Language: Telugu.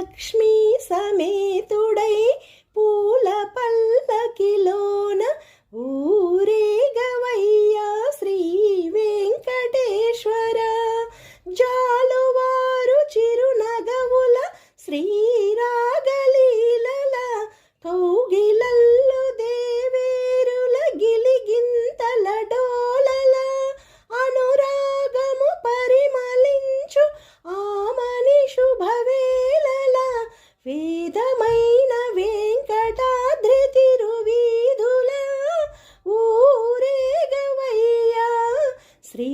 లక్ష్మీ సమేతుడై పూల పల్లకిలోన ఊరేగవయ్యా శ్రీ వెంకటేశ్వర. జాలువారు చిరునగవుల శ్రీరాగలీలల కౌగిలల్లు దేవేరుల గిలిగింతల డోలల అనురాగము పరిమళించు ఆమని శుభవేళల వేదమైన వెంకటాద్రి తిరువీధుల ఊరేగవయ్యా శ్రీ